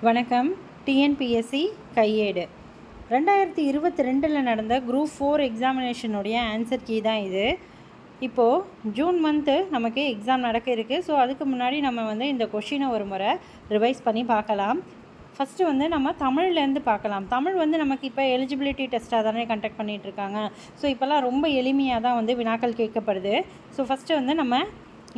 வணக்கம். டிஎன்பிஎஸ்சி கையேடு 2022 நடந்த குரூப் 4 எக்ஸாமினேஷனுடைய ஆன்சர் கீ தான் இது. இப்போது ஜூன் மந்த்து நமக்கு எக்ஸாம் நடக்க இருக்குது. ஸோ அதுக்கு முன்னாடி நம்ம இந்த கொஷினை ஒரு முறை ரிவைஸ் பண்ணி பார்க்கலாம். ஃபஸ்ட்டு நம்ம தமிழ்லேருந்து பார்க்கலாம். தமிழ் நமக்கு இப்போ எலிஜிபிலிட்டி டெஸ்ட்டாக தானே கண்டக்ட் பண்ணிகிட்ருக்காங்க. ஸோ இப்போல்லாம் ரொம்ப எளிமையாக தான் வினாக்கள் கேட்கப்படுது. ஸோ ஃபஸ்ட்டு நம்ம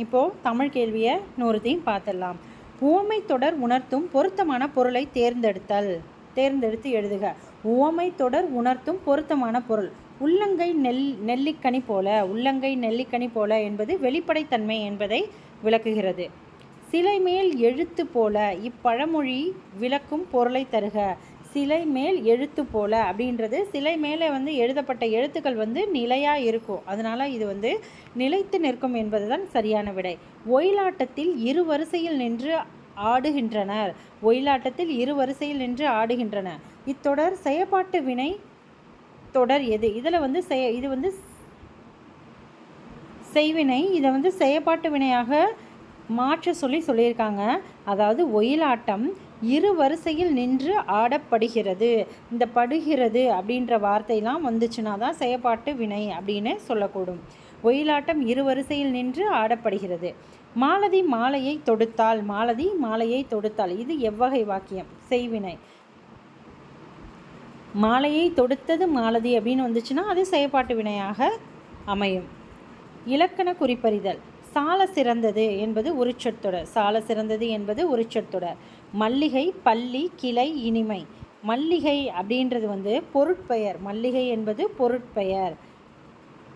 இப்போது தமிழ் கேள்வியை நூறுத்தையும் பார்த்துடலாம். உவமை தொடர் உணர்த்தும் பொருத்தமான பொருளை தேர்ந்தெடுத்து எழுதுக. உவமை தொடர் உணர்த்தும் பொருத்தமான பொருள். உள்ளங்கை நெல்லிக்கனி போல என்பது வெளிப்படைத்தன்மை என்பதை விளக்குகிறது. சிலை மேல் எழுத்து போல இப்பழமொழி விளக்கும் பொருளை தருக. சிலை மேல் எழுத்து போல அப்படின்றது சிலை மேலே எழுதப்பட்ட எழுத்துக்கள் நிலையாக இருக்கும். அதனால் இது நிலைத்து நிற்கும் என்பது தான் சரியான விடை. ஒயிலாட்டத்தில் இரு வரிசையில் நின்று ஆடுகின்றனர். இத்தொடர் செயப்பாட்டு வினை தொடர் எது? இதில் இது செய்வினை. இதை செயப்பாட்டு வினையாக மாற்ற சொல்லியிருக்காங்க. அதாவது ஒயிலாட்டம் இரு வரிசையில் நின்று ஆடப்படுகிறது. இந்த படுகிறது அப்படின்ற வார்த்தைலாம் வந்துச்சுன்னா தான் செயப்பாட்டு வினை அப்படின்னு சொல்லக்கூடும். ஒயிலாட்டம் இரு வரிசையில் நின்று ஆடப்படுகிறது. மாலதி மாலையை தொடுத்தாள். இது எவ்வகை வாக்கியம்? செய்வினை. மாலையை தொடுத்தது மாலதி அப்படின்னு வந்துச்சுன்னா அது செயப்பாட்டு வினையாக அமையும். இலக்கண குறிப்பறிதல். சால சிறந்தது என்பது உரிச்சொற்றொடர். மல்லிகை, பள்ளி, கிளை, இனிமை. மல்லிகை அப்படின்றது பொருட்பெயர். மல்லிகை என்பது பொருட்பெயர்.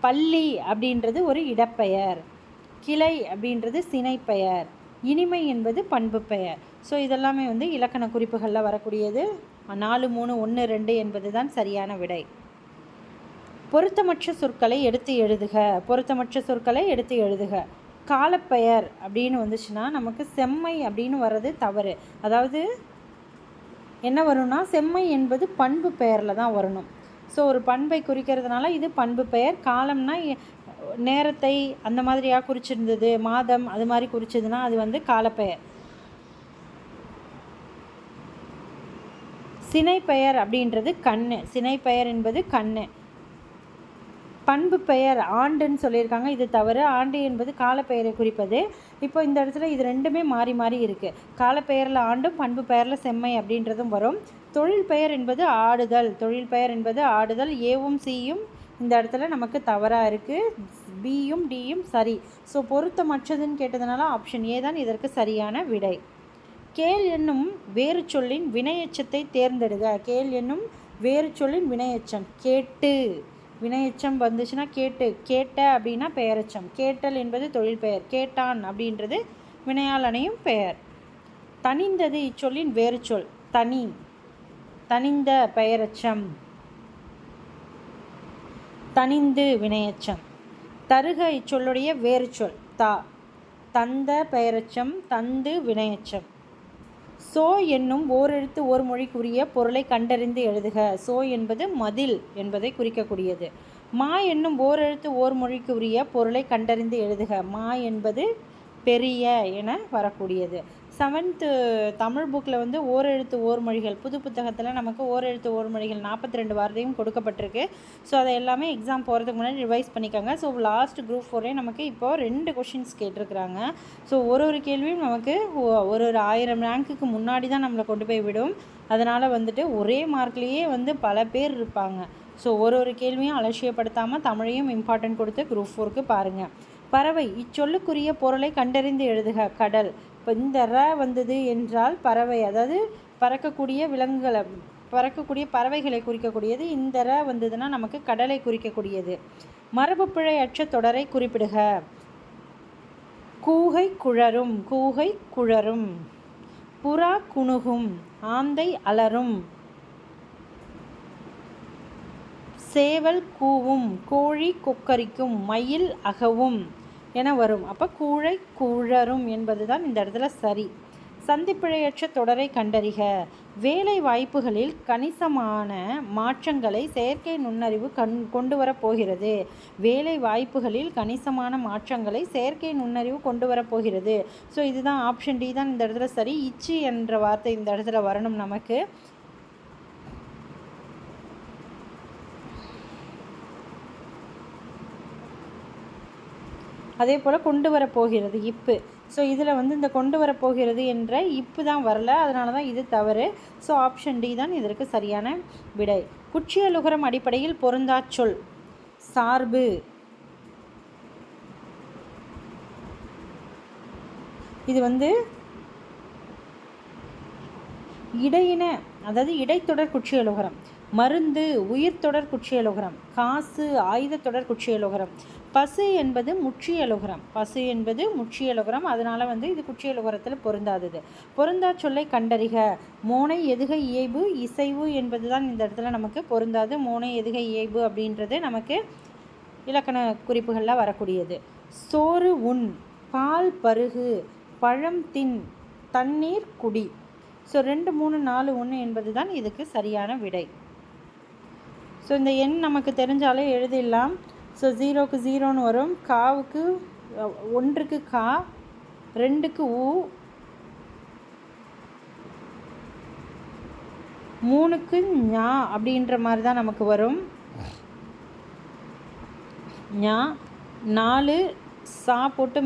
பள்ளி அப்படின்றது ஒரு இடப்பெயர். கிளை அப்படின்றது சினைப்பெயர். இனிமை என்பது பண்பு பெயர். ஸோ இதெல்லாமே இலக்கண குறிப்புகளில் வரக்கூடியது. 4, 3, 1, 2 என்பது தான் சரியான விடை. பொருத்தமற்ற சொற்களை எடுத்து எழுதுக. காலப்பெயர் அப்படின்னு வந்துச்சுன்னா நமக்கு செம்மை அப்படின்னு வர்றது தவறு. அதாவது என்ன வரும்னா செம்மை என்பது பண்பு பெயரில் தான் வரணும். ஸோ ஒரு பண்பை குறிக்கிறதுனால இது பண்பு பெயர். காலம்னா நேரத்தை அந்த மாதிரியாக குறிச்சிருந்தது, மாதம் அது மாதிரி குறிச்சதுன்னா அது காலப்பெயர். சினைப்பெயர் அப்படின்றது சினைப்பெயர் என்பது கண்ணு. பண்பு பெயர் ஆண்டுன்னு சொல்லியிருக்காங்க, இது தவறு. ஆண்டு என்பது காலப்பெயரை குறிப்பது. இப்போ இந்த இடத்துல இது ரெண்டுமே மாறி மாறி இருக்குது. காலப்பெயரில் ஆண்டும் பண்பு பெயரில் செம்மை அப்படின்றதும் வரும். தொழில் பெயர் என்பது ஆடுதல். ஏவும் சியும் இந்த இடத்துல நமக்கு தவறாக இருக்குது. பியும் டியும் சரி. ஸோ பொருத்தமற்றதுன்னு கேட்டதுனால ஆப்ஷன் ஏ தான் இதற்கு சரியான விடை. கேள் என்னும் வேறு சொல்லின் வினையெச்சத்தை தேர்ந்தெடுக. கேள் என்னும் வேறு சொல்லின் வினையெச்சம். கேட்டு வினையெச்சம் வந்துச்சுன்னா கேட்ட அப்படின்னா பெயரெச்சம். கேட்டல் என்பது தொழில் பெயர். கேட்டான் அப்படின்றது வினையால் அணையும் பெயர். தனிந்தது இச்சொல்லின் வேறு சொல். தனிந்த பெயரெச்சம். தனிந்து வினையெச்சம். தருக இச்சொல்லுடைய வேறு சொல். தந்த பெயரெச்சம். தந்து வினையெச்சம். சோ என்னும் ஓரெழுத்து ஓர் மொழிக்குரிய பொருளை கண்டறிந்து எழுதுக. சோ என்பது மதில் என்பதை குறிக்கக்கூடியது. மா என்னும் ஓரெழுத்து ஓர் மொழிக்குரிய பொருளை கண்டறிந்து எழுதுக. மா என்பது பெரிய என வரக்கூடியது. 7th தமிழ் புக்கில் ஓரெழுத்து ஓர் மொழிகள் புது புத்தகத்தில் நமக்கு ஓரெழுத்து ஓர் மொழிகள் 42 வார்த்தையும் கொடுக்கப்பட்டிருக்கு. ஸோ அதை எல்லாமே எக்ஸாம் போகிறதுக்கு முன்னாடி ரிவைஸ் பண்ணிக்கோங்க. ஸோ லாஸ்ட் குரூப் 4 நமக்கு இப்போது 2 கொஷின்ஸ் கேட்டிருக்கிறாங்க. ஸோ ஒரு கேள்வியும் நமக்கு ஒரு 1000 ரேங்க்குக்கு முன்னாடி தான் நம்மளை கொண்டு போய் விடும். அதனால் ஒரே மார்க்லேயே பல பேர் இருப்பாங்க. ஸோ ஒரு கேள்வியும் அலட்சியப்படுத்தாமல் தமிழையும் இம்பார்ட்டன்ட் கொடுத்து குரூப் 4க்கு பாருங்கள். பறவை இச்சொல்லுக்குரிய பொருளை கண்டறிந்து எழுதுக. கடல். இப்போ இந்த வந்தது என்றால் பறவை, அதாவது பறக்கக்கூடிய பறவைகளை குறிக்கக்கூடியது. இந்த வந்ததுன்னா நமக்கு கடலை குறிக்கக்கூடியது. மரபு பிழை அற்ற தொடரை குறிப்பிடுக. கூகை குழரும். புறா குணுகும். ஆந்தை அலரும். சேவல் கூவும். கோழி கொக்கரிக்கும். மயில் அகவும் என வரும். அப்போ கூழை குழரும் என்பது தான் இந்த இடத்துல சரி. சந்திப்பிழையற்ற தொடரை கண்டறிக. வேலை வாய்ப்புகளில் கணிசமான மாற்றங்களை செயற்கை நுண்ணறிவு கொண்டு வரப்போகிறது. வேலை வாய்ப்புகளில் கணிசமான மாற்றங்களை செயற்கை நுண்ணறிவு கொண்டு வரப்போகிறது. ஸோ இதுதான் ஆப்ஷன் டி தான் இந்த இடத்துல சரி. இச்சி என்ற வார்த்தை இந்த இடத்துல வரணும் நமக்கு. அதே போல் கொண்டு வரப்போகிறது இப்பு. ஸோ இதில் வந்து இந்த கொண்டு வரப்போகிறது என்ற இப்பு தான் வரல, அதனால தான் இது தவறு. ஸோ ஆப்ஷன் டி தான் இதற்கு சரியான விடை. குற்றியலுகரம் அடிப்படையில் பொருந்தா சொல் சார்பு. இது வந்து இடையின, அதாவது இடைத்தொடர் குற்றியலுகரம். மருந்து உயிர்த்தொடர் குற்றியலுகரம். காசு ஆயுதத்தொடர் குற்றியலுகரம். பசு என்பது முற்றியலுகரம். பசு என்பது முற்றியலுகரம், அதனால் வந்து இது குற்றியலுகரத்தில் பொருந்தாதது. பொருந்தா சொல்லை கண்டறிக. மோனை எதுகை இயைபு இசைவு என்பது தான் இந்த இடத்துல நமக்கு பொருந்தாது. மோனை எதுகை இயைபு அப்படின்றது நமக்கு இலக்கண குறிப்புகளில் வரக்கூடியது. சோறு உண், பால் பருகு, பழம் தின், தண்ணீர் குடி. ஸோ 2, 3, 4, 1 என்பது தான் இதுக்கு சரியான விடை. ஸோ இந்த எண் நமக்கு தெரிஞ்சாலே எழுதிடலாம். ஸோ 0க்கு 0ன்னு வரும், காவுக்கு 1க்கு கா, 2க்கு ஊ, 3க்கு ஞா அப்படின்ற மாதிரி தான் நமக்கு வரும். ஞா. 4 சா போட்டு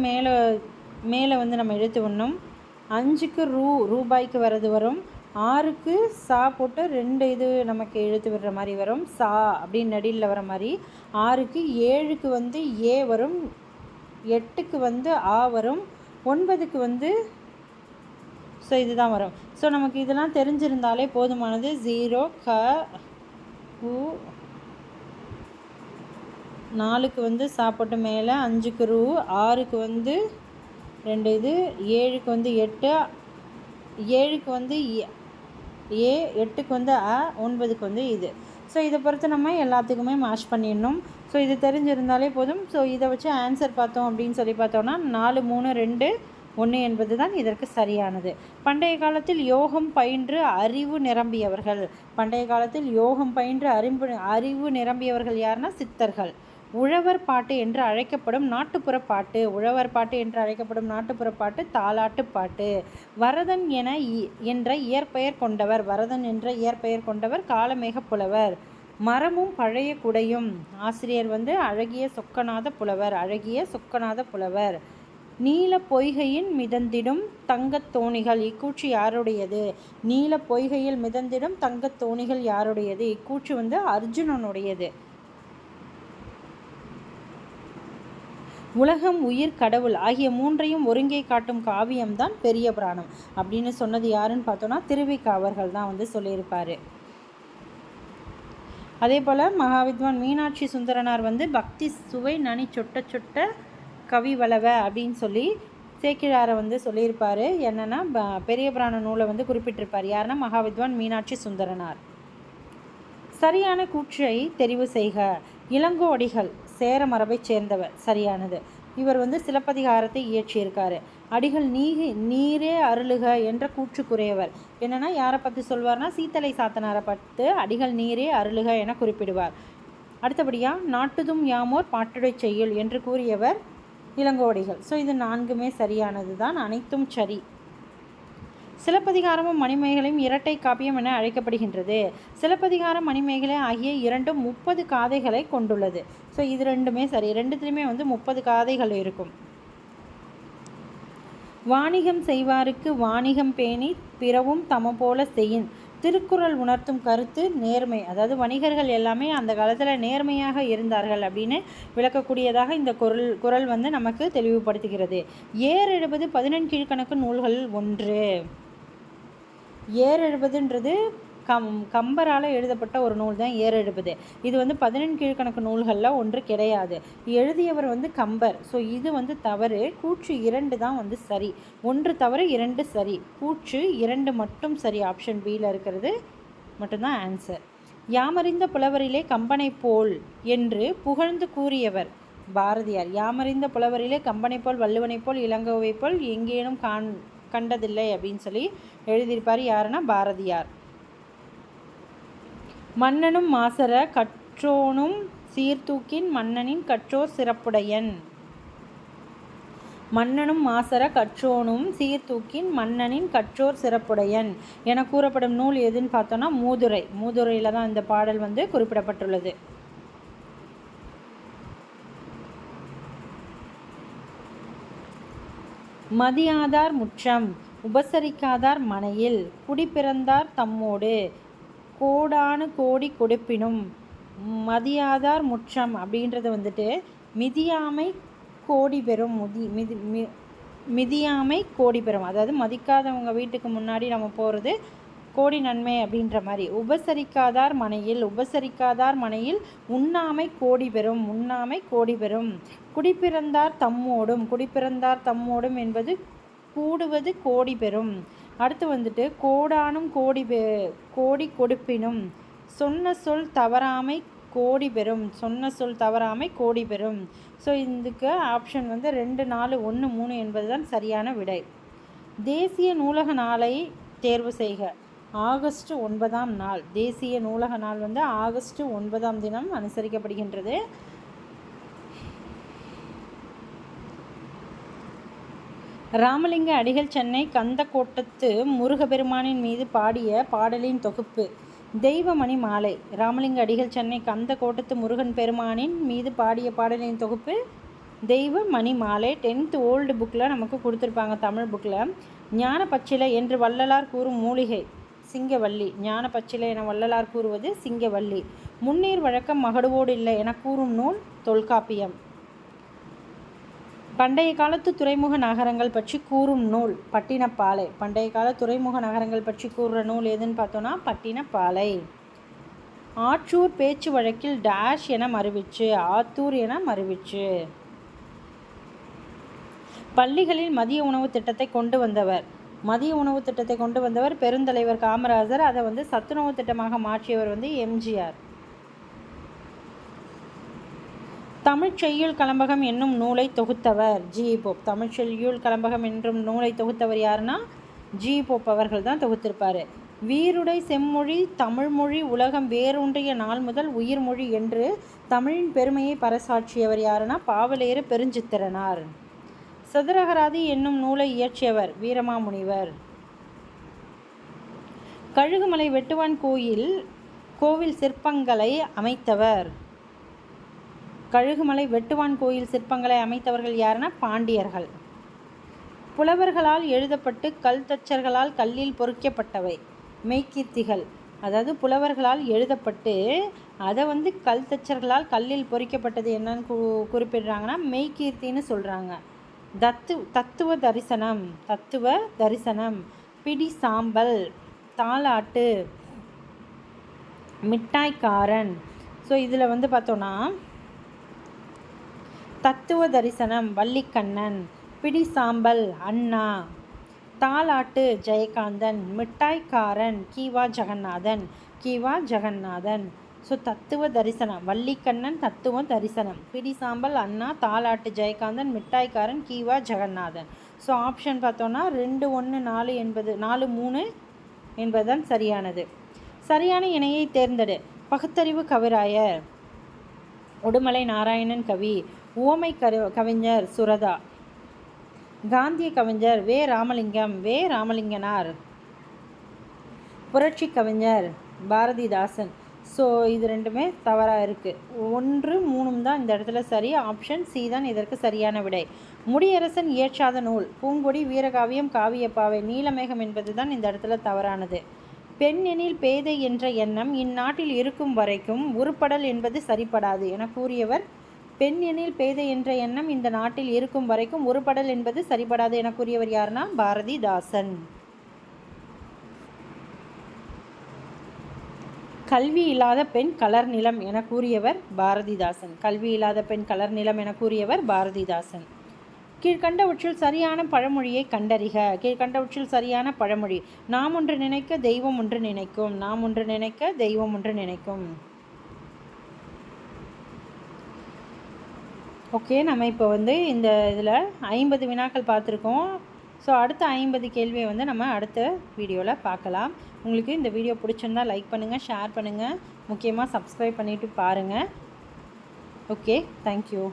மேலே வந்து நம்ம எழுத்து விடணும். 5க்கு ரூபாய்க்கு வரது வரும். 6க்கு சா போட்டு 2 இது நமக்கு எழுத்து விடுற மாதிரி வரும். சா அப்படின்னு நடியில் வர மாதிரி. 6க்கு 7க்கு வந்து ஏ வரும். 8க்கு வந்து ஆ வரும். 9க்கு வந்து ஸோ இதுதான் வரும். ஸோ நமக்கு இதெல்லாம் தெரிஞ்சிருந்தாலே போதுமானது. 0 க உ, 4க்கு வந்து சாப்பிட்டு மேலே, 5க்கு ரூ, 6க்கு வந்து 2 இது, 7க்கு வந்து 8, 7க்கு வந்து ஏ, 8க்கு வந்து அ, 9க்கு வந்து இது. ஸோ இதை பொறுத்து நம்ம எல்லாத்துக்குமே மேட்ச் பண்ணிடணும். ஸோ இது தெரிஞ்சிருந்தாலே போதும். ஸோ இதை வச்சு ஆன்சர் பார்த்தோம் அப்படின்னு சொல்லி பார்த்தோன்னா 4, 3, 2, 1 என்பது தான் இதற்கு சரியானது. பண்டைய காலத்தில் யோகம் பயின்று அறிவு நிரம்பியவர்கள். பண்டைய காலத்தில் யோகம் பயின்று அறிவு நிரம்பியவர்கள் யாருன்னா சித்தர்கள். உழவர் பாட்டு என்று அழைக்கப்படும் நாட்டுப்புற பாட்டு. உழவர் பாட்டு என்று அழைக்கப்படும் நாட்டுப்புற பாட்டு தாலாட்டு பாட்டு. வரதன் என்ற இயற்பெயர் கொண்டவர். வரதன் என்ற இயற்பெயர் கொண்டவர் காலமேக புலவர். மரமும் பழைய குடையும். ஆசிரியர் வந்து அழகிய சொக்கநாத புலவர். அழகிய சொக்கநாத புலவர். நீல பொய்கையின் மிதந்திடும் தங்கத் தோணிகள். இக்கூற்று யாருடையது? நீல பொய்கையில் மிதந்திடும் தங்கத் தோணிகள் யாருடையது? இக்கூற்று வந்து அர்ஜுனனுடையது. உலகம் உயிர் கடவுள் ஆகிய மூன்றையும் ஒருங்கே காட்டும் காவியம்தான் பெரிய புராணம் அப்படின்னு சொன்னது யாருன்னு பார்த்தோன்னா திருவிக அவர்கள் தான் வந்து சொல்லியிருப்பார். அதே போல் மகாவித்வான் மீனாட்சி சுந்தரனார் வந்து பக்தி சுவை நனி சொட்ட சொட்ட கவி வளவ அப்படின்னு சொல்லி சேக்கிழாரை வந்து சொல்லியிருப்பார். என்னென்னா பெரிய புராண நூலை வந்து குறிப்பிட்டிருப்பார். யாருன்னா மகாவித்வான் மீனாட்சி சுந்தரனார். சரியான கூற்றை தெரிவு செய்க. இளங்கோடிகள் சேர மரபைச் சேர்ந்தவர். சரியானது. இவர் வந்து சிலப்பதிகாரத்தை இயற்றியிருக்காரு. அடிகள் நீரே அருளுக என்ற கூற்றுக்குரியவர். என்னென்னா யாரை பற்றி சொல்வார்னா சீத்தலை சாத்தனாரை பற்றி அடிகள் நீரே அருளுக என குறிப்பிடுவார். அடுத்தபடியாக நாட்டுதும் யாமோர் பாட்டுடை செய்யுள் என்று கூறியவர் இளங்கோடிகள். ஸோ இது 4மே சரியானது தான், அனைத்தும் சரி. சிலப்பதிகாரமும் மணிமேகலையும் இரட்டை காப்பியம் என அழைக்கப்படுகின்றது. சிலப்பதிகாரம் மணிமேகலை ஆகிய இரண்டும் 30 காதைகளை கொண்டுள்ளது. ஸோ இது 2மே சரி. 2த்துலேயுமே வந்து 30 காதைகள் இருக்கும். வாணிகம் செய்வாருக்கு வாணிகம் பேணி பிறவும் தம போல செய்யின். திருக்குறள் உணர்த்தும் கருத்து நேர்மை. அதாவது வணிகர்கள் எல்லாமே அந்த காலத்தில் நேர்மையாக இருந்தார்கள் அப்படின்னு விளக்கக்கூடியதாக இந்த குறள் வந்து நமக்கு தெளிவுபடுத்துகிறது. ஏர் எழுபது 11 கீழ்கணக்கு நூல்களில் ஒன்று. ஏர் எழுபதுன்றது கம்பரால் எழுதப்பட்ட ஒரு நூல் தான் ஏர் எழுபது. இது வந்து 11 கீழ்கணக்கு நூல்களில் ஒன்று கிடையாது. எழுதியவர் வந்து கம்பர். ஸோ இது வந்து தவறு. கூற்று 2 தான் வந்து சரி. 1 தவறு 2 சரி. கூற்று 2 மட்டும் சரி. ஆப்ஷன் பியில் இருக்கிறது மட்டும்தான் ஆன்சர். யாமறிந்த புலவரிலே கம்பனை போல் என்று புகழ்ந்து கூறியவர் பாரதியார். யாமறிந்த புலவரிலே கம்பனை போல் வள்ளுவனை போல் இளங்கோவை போல் எங்கேனும் கண்டதில்லை அப்படின்னு சொல்லி எழுதியிருப்பார். யாருன்னா பாரதியார். மன்னனும் மாசற கற்றோனும் சீர்தூக்கின் மன்னனின் கற்றோர் சிறப்புடையன். மன்னனும் மாசற கற்றோனும் சீர்தூக்கின் மன்னனின் கற்றோர் சிறப்புடையன் என கூறப்படும் நூல் எதுன்னு பார்த்தோன்னா மூதுரை. மூதுரையில் தான் இந்த பாடல் வந்து குறிப்பிடப்பட்டுள்ளது. மதியாதார் முற்றம் உபசரிக்காதார் மனையில் குடிப்பிறந்தார் தம்மோடு கோடானு கோடி கொடுப்பினும். மதியாதார் முற்றம் அப்படின்றது வந்துட்டு மிதியாமை கோடி பெறும். மிதியாமை கோடி பெறும், அதாவது மதிக்காதவங்க வீட்டுக்கு முன்னாடி நம்ம போகிறது கோடி நன்மை அப்படின்ற மாதிரி. உபசரிக்காதார் மனையில் உண்ணாமை கோடி பெறும். கோடி பெறும். குடிப்பிறந்தார் தம்மோடும் என்பது கூடுவது கோடி பெறும். அடுத்து வந்துட்டு கோடானும் கோடி கொடுப்பினும் சொன்ன சொல் தவறாமை கோடி பெறும். ஸோ இதுக்கு ஆப்ஷன் வந்து 2, 4, 1, 3 என்பது தான் சரியான விடை. தேசிய நூலக நாளை தேர்வு செய்க. ஆகஸ்ட் 9ஆம் நாள். தேசிய நூலக நாள் வந்து ஆகஸ்ட் 9ஆம் தினம் அனுசரிக்கப்படுகின்றது. ராமலிங்க அடிகள் சென்னை கந்தக்கோட்டத்து முருகப்பெருமானின் மீது பாடிய பாடலின் தொகுப்பு தெய்வமணி மாலை. ராமலிங்க அடிகள் சென்னை கந்தக்கோட்டத்து முருகன் பெருமானின் மீது பாடிய பாடலின் தொகுப்பு தெய்வமணி மாலை. 10th ஓல்டு புக்கில் நமக்கு கொடுத்துருப்பாங்க, தமிழ் புக்கில். ஞான பச்சிலை என்று வள்ளலார் கூறும் மூலிகை சிங்கவல்லி. ஞான பச்சிலை என வள்ளலார் கூறுவது சிங்கவல்லி. முன்னீர் வழக்கம் மகடுவோடு இல்லை என கூறும் நூல் தொல்காப்பியம். பண்டைய காலத்து துறைமுக நகரங்கள் பற்றி கூறும் நூல் பட்டினப்பாலை. பண்டைய கால துறைமுக நகரங்கள் பற்றி கூறுற நூல் எதுன்னு பார்த்தோன்னா பட்டினப்பாலை. ஆற்றூர் பேச்சு வழக்கில் டேஷ் என மறுவிச்சு, ஆத்தூர் என மறுவிச்சு. பள்ளிகளில் மதிய உணவு திட்டத்தை கொண்டு வந்தவர் பெருந்தலைவர் காமராஜர். அதை வந்து சத்துணவு திட்டமாக மாற்றியவர் வந்து எம்ஜிஆர். தமிழ் செய்யுள் கலம்பகம் என்னும் நூலை தொகுத்தவர் ஜி. போப். தமிழ் செய்யுள் கலம்பகம் என்றும் நூலை தொகுத்தவர் யாருன்னா ஜி. போப் அவர்கள் தான் தொகுத்திருப்பார். வீருடை செம்மொழி தமிழ்மொழி உலகம் வேரூன்றிய நாள் முதல் உயிர்மொழி என்று தமிழின் பெருமையை பறைசாற்றியவர் யாருன்னா பாவலேறு பெருஞ்சித்திரனார். சதுரகராதி என்னும் நூலை இயற்றியவர் வீரமாமுனிவர். கழுகுமலை வெட்டுவான் கோவில் சிற்பங்களை அமைத்தவர். கழுகுமலை வெட்டுவான் கோயில் சிற்பங்களை அமைத்தவர்கள் யாருன்னா பாண்டியர்கள். புலவர்களால் எழுதப்பட்டு கல் தச்சர்களால் கல்லில் பொறிக்கப்பட்டவை மெய்கீர்த்திகள். அதாவது புலவர்களால் எழுதப்பட்டு அதை வந்து கல் தச்சர்களால் கல்லில் பொறிக்கப்பட்டது என்னன்னு குறிப்பிடுறாங்கன்னா மெய்கீர்த்தின்னு சொல்கிறாங்க. தத்துவ தரிசனம், பிடி சாம்பல், தாலாட்டு, மிட்டாய்க்காரன். ஸோ இதில் வந்து பார்த்தோன்னா தத்துவ தரிசனம் வள்ளிக்கண்ணன், பிடி சாம்பல் அண்ணா, தாலாட்டு ஜெயகாந்தன், மிட்டாய்க்காரன் கீவா ஜெகநாதன். ஸோ தத்துவ தரிசனம் வள்ளிக்கண்ணன், தத்துவ தரிசனம், பிடி சாம்பல் அண்ணா, தாலாட்டு ஜெயகாந்தன், மிட்டாய்க்காரன் கீவா ஜெகநாதன். ஸோ ஆப்ஷன் பார்த்தோன்னா 2, 1, 4 என்பது 4, 3 என்பதுதான் சரியானது. சரியான இணையை தேர்ந்தெடு. பகுத்தறிவு கவிராயர் உடுமலை நாராயணன் கவி. உவமை கவிஞர் சுரதா. காந்திய கவிஞர் வே. ராமலிங்கனார். புரட்சி கவிஞர் பாரதிதாசன். ஸோ இது ரெண்டுமே தவறாக இருக்குது. 1, 3 தான் இந்த இடத்துல சரி. ஆப்ஷன் சி தான் இதற்கு சரியான விடை. முடியரசன் இயற்றாத நூல் பூங்கொடி, வீரகாவியம், காவியப்பாவை, நீலமேகம் என்பது தான் இந்த இடத்துல தவறானது. பெண் எனில் பேதை என்ற எண்ணம் இந்நாட்டில் இருக்கும் வரைக்கும் உருப்படல் என்பது சரிப்படாது என கூறியவர். பெண் எனில் பேதை என்ற எண்ணம் இந்த நாட்டில் இருக்கும் வரைக்கும் உருப்படல் என்பது சரிப்படாது என கூறியவர் யாருன்னா பாரதிதாசன். கல்வி இல்லாத பெண் கலர் நிலம் என கூறியவர் பாரதிதாசன். கீழ்கண்டவற்றில் சரியான பழமொழியை கண்டறிக. கீழ்கண்டவற்றில் சரியான பழமொழி. நாம் ஒன்று நினைக்க தெய்வம் ஒன்று நினைக்கும். ஓகே, நம்ம இப்போ வந்து இந்த இதில் 50 வினாக்கள் பார்த்துருக்கோம். ஸோ அடுத்த 50 கேள்வியை வந்து நம்ம அடுத்த வீடியோவில் பார்க்கலாம். உங்களுக்கு இந்த வீடியோ பிடிச்சிருந்தால் லைக் பண்ணுங்கள், ஷேர் பண்ணுங்கள், முக்கியமாக சப்ஸ்கிரைப் பண்ணிவிட்டு பாருங்கள். Okay, thank you.